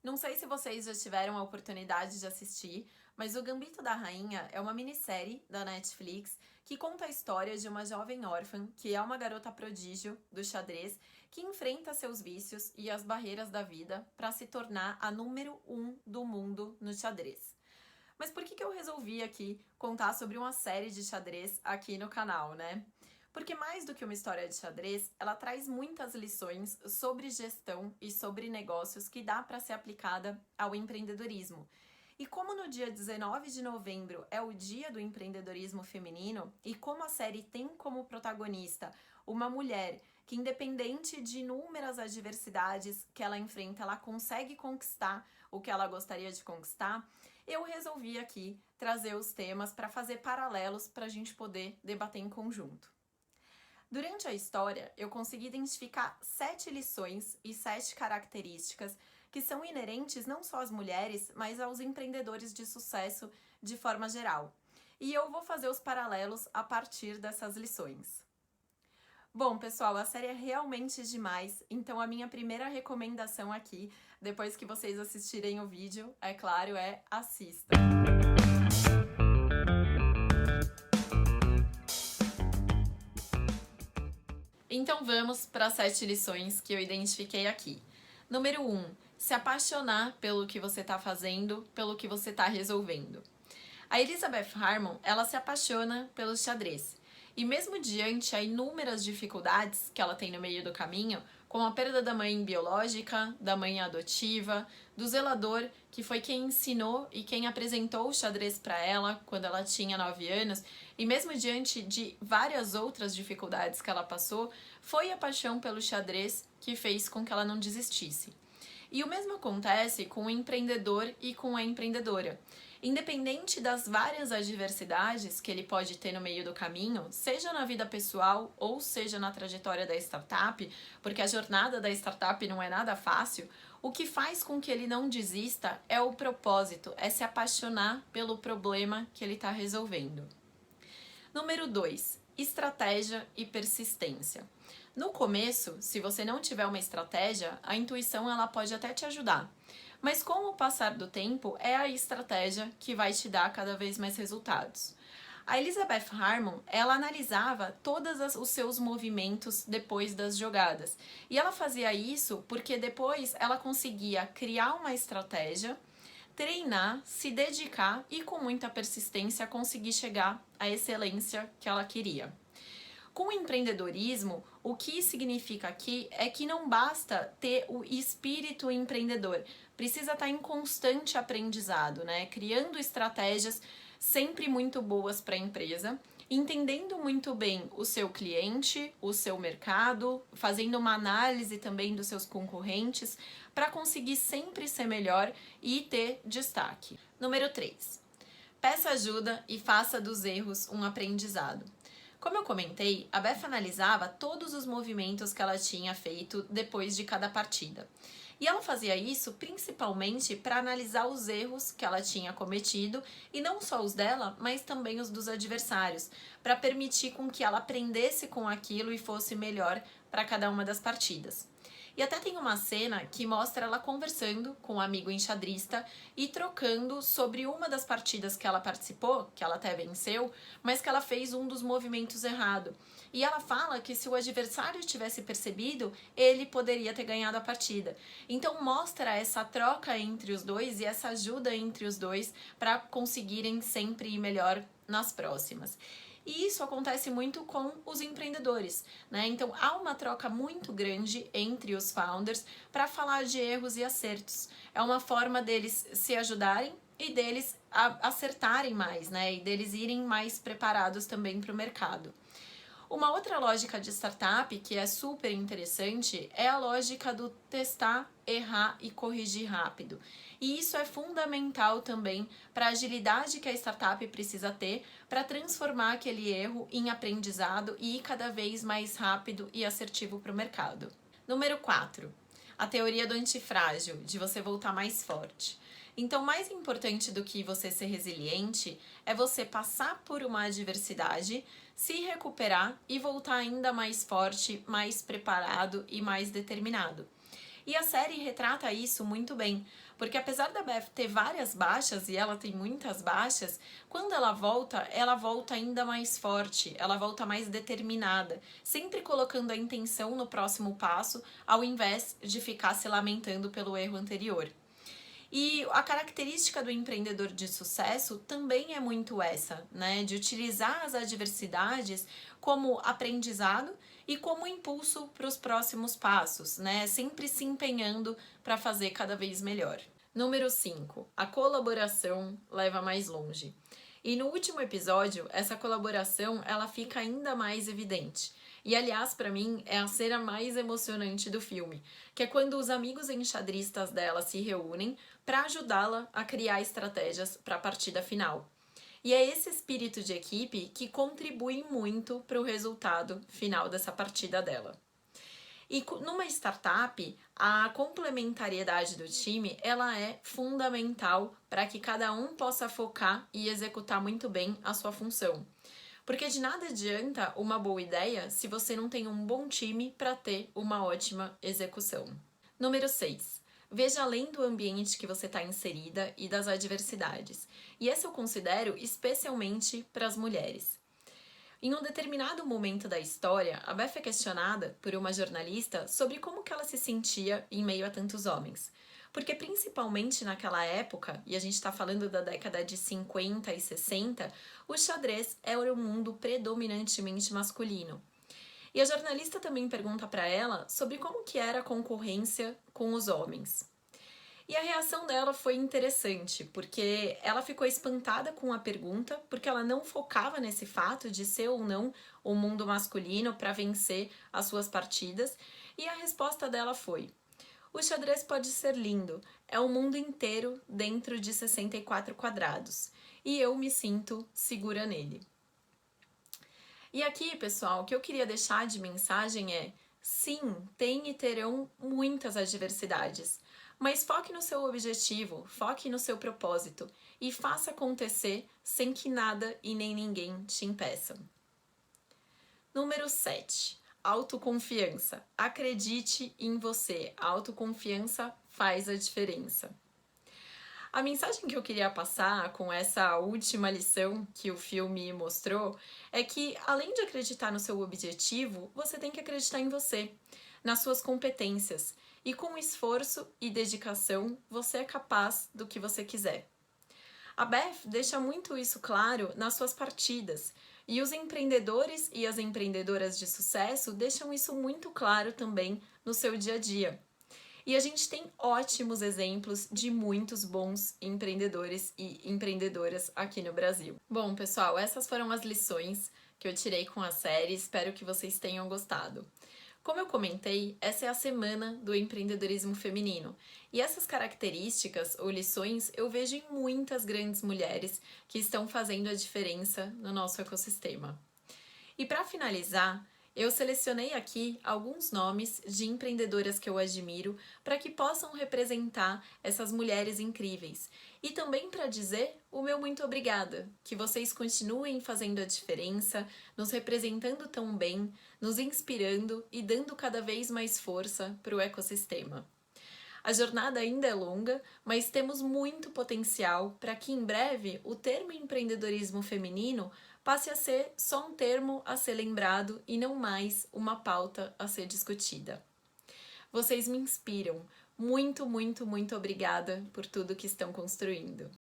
Não sei se vocês já tiveram a oportunidade de assistir, mas O Gambito da Rainha é uma minissérie da Netflix que conta a história de uma jovem órfã, que é uma garota prodígio do xadrez, que enfrenta seus vícios e as barreiras da vida para se tornar a número 1 do mundo no xadrez. Mas por que eu resolvi aqui contar sobre uma série de xadrez aqui no canal, né? Porque mais do que uma história de xadrez, ela traz muitas lições sobre gestão e sobre negócios que dá para ser aplicada ao empreendedorismo. E como no dia 19 de novembro é o dia do empreendedorismo feminino, e como a série tem como protagonista uma mulher que, independente de inúmeras adversidades que ela enfrenta, ela consegue conquistar o que ela gostaria de conquistar, eu resolvi aqui trazer os temas para fazer paralelos para a gente poder debater em conjunto. Durante a história, eu consegui identificar 7 lições e 7 características que são inerentes não só às mulheres, mas aos empreendedores de sucesso de forma geral. E eu vou fazer os paralelos a partir dessas lições. Bom, pessoal, a série é realmente demais, então a minha primeira recomendação aqui, depois que vocês assistirem o vídeo, é claro, é assista. Então vamos para as 7 lições que eu identifiquei aqui. Número 1, se apaixonar pelo que você está fazendo, pelo que você está resolvendo. A Elizabeth Harmon, ela se apaixona pelo xadrez. E mesmo diante a inúmeras dificuldades que ela tem no meio do caminho, como a perda da mãe biológica, da mãe adotiva, do zelador, que foi quem ensinou e quem apresentou o xadrez para ela quando ela tinha 9 anos, e mesmo diante de várias outras dificuldades que ela passou, foi a paixão pelo xadrez que fez com que ela não desistisse. E o mesmo acontece com o empreendedor e com a empreendedora. Independente das várias adversidades que ele pode ter no meio do caminho, seja na vida pessoal ou seja na trajetória da startup, porque a jornada da startup não é nada fácil, o que faz com que ele não desista é o propósito, é se apaixonar pelo problema que ele está resolvendo. Número 2, estratégia e persistência. No começo, se você não tiver uma estratégia, a intuição ela pode até te ajudar. Mas com o passar do tempo, é a estratégia que vai te dar cada vez mais resultados. A Elizabeth Harmon, ela analisava todos os seus movimentos depois das jogadas. E ela fazia isso porque depois ela conseguia criar uma estratégia, treinar, se dedicar e com muita persistência conseguir chegar à excelência que ela queria. Com o empreendedorismo, o que significa aqui é que não basta ter o espírito empreendedor, precisa estar em constante aprendizado, né? Criando estratégias sempre muito boas para a empresa, entendendo muito bem o seu cliente, o seu mercado, fazendo uma análise também dos seus concorrentes para conseguir sempre ser melhor e ter destaque. Número 3. Peça ajuda e faça dos erros um aprendizado. Como eu comentei, a Beth analisava todos os movimentos que ela tinha feito depois de cada partida. E ela fazia isso principalmente para analisar os erros que ela tinha cometido, e não só os dela, mas também os dos adversários, para permitir com que ela aprendesse com aquilo e fosse melhor para cada uma das partidas. E até tem uma cena que mostra ela conversando com um amigo enxadrista e trocando sobre uma das partidas que ela participou, que ela até venceu, mas que ela fez um dos movimentos errado. E ela fala que se o adversário tivesse percebido, ele poderia ter ganhado a partida. Então mostra essa troca entre os dois e essa ajuda entre os dois para conseguirem sempre ir melhor nas próximas. E isso acontece muito com os empreendedores, né? Então há uma troca muito grande entre os founders para falar de erros e acertos. É uma forma deles se ajudarem e deles acertarem mais, né? E deles irem mais preparados também para o mercado. Uma outra lógica de startup que é super interessante é a lógica do testar, errar e corrigir rápido. E isso é fundamental também para a agilidade que a startup precisa ter para transformar aquele erro em aprendizado e ir cada vez mais rápido e assertivo para o mercado. Número 4. A teoria do antifrágil, de você voltar mais forte. Então, mais importante do que você ser resiliente é você passar por uma adversidade, se recuperar e voltar ainda mais forte, mais preparado e mais determinado. E a série retrata isso muito bem, Porque apesar da Beth ter várias baixas, e ela tem muitas baixas, quando ela volta ainda mais forte, ela volta mais determinada, sempre colocando a intenção no próximo passo, ao invés de ficar se lamentando pelo erro anterior. E a característica do empreendedor de sucesso também é muito essa, né? De utilizar as adversidades como aprendizado e como impulso para os próximos passos, né? Sempre se empenhando para fazer cada vez melhor. Número 5. A colaboração leva mais longe. E no último episódio, essa colaboração ela fica ainda mais evidente. E aliás, para mim, é a cena mais emocionante do filme, que é quando os amigos enxadristas dela se reúnem para ajudá-la a criar estratégias para a partida final. E é esse espírito de equipe que contribui muito para o resultado final dessa partida dela. E numa startup, a complementariedade do time ela é fundamental para que cada um possa focar e executar muito bem a sua função. Porque de nada adianta uma boa ideia se você não tem um bom time para ter uma ótima execução. Número 6. Veja além do ambiente que você está inserida e das adversidades. E essa eu considero especialmente para as mulheres. Em um determinado momento da história, a Beth é questionada por uma jornalista sobre como que ela se sentia em meio a tantos homens. Porque principalmente naquela época, e a gente está falando da década de 50 e 60, o xadrez era um mundo predominantemente masculino. E a jornalista também pergunta para ela sobre como que era a concorrência com os homens. E a reação dela foi interessante, porque ela ficou espantada com a pergunta, porque ela não focava nesse fato de ser ou não o mundo masculino para vencer as suas partidas, e a resposta dela foi: o xadrez pode ser lindo, é o mundo inteiro dentro de 64 quadrados, e eu me sinto segura nele. E aqui, pessoal, o que eu queria deixar de mensagem é: sim, tem e terão muitas adversidades, mas foque no seu objetivo, foque no seu propósito e faça acontecer sem que nada e nem ninguém te impeçam. Número 7. Autoconfiança. Acredite em você. A autoconfiança faz a diferença. A mensagem que eu queria passar com essa última lição que o filme mostrou é que, além de acreditar no seu objetivo, você tem que acreditar em você, nas suas competências. E com esforço e dedicação, você é capaz do que você quiser. A Beth deixa muito isso claro nas suas partidas, e os empreendedores e as empreendedoras de sucesso deixam isso muito claro também no seu dia a dia. E a gente tem ótimos exemplos de muitos bons empreendedores e empreendedoras aqui no Brasil. Bom, pessoal, essas foram as lições que eu tirei com a série, espero que vocês tenham gostado. Como eu comentei, essa é a semana do empreendedorismo feminino. E essas características ou lições eu vejo em muitas grandes mulheres que estão fazendo a diferença no nosso ecossistema. E para finalizar, eu selecionei aqui alguns nomes de empreendedoras que eu admiro para que possam representar essas mulheres incríveis. E também para dizer o meu muito obrigada, que vocês continuem fazendo a diferença, nos representando tão bem, nos inspirando e dando cada vez mais força para o ecossistema. A jornada ainda é longa, mas temos muito potencial para que em breve o termo empreendedorismo feminino passe a ser só um termo a ser lembrado e não mais uma pauta a ser discutida. Vocês me inspiram. Muito, muito, muito obrigada por tudo que estão construindo.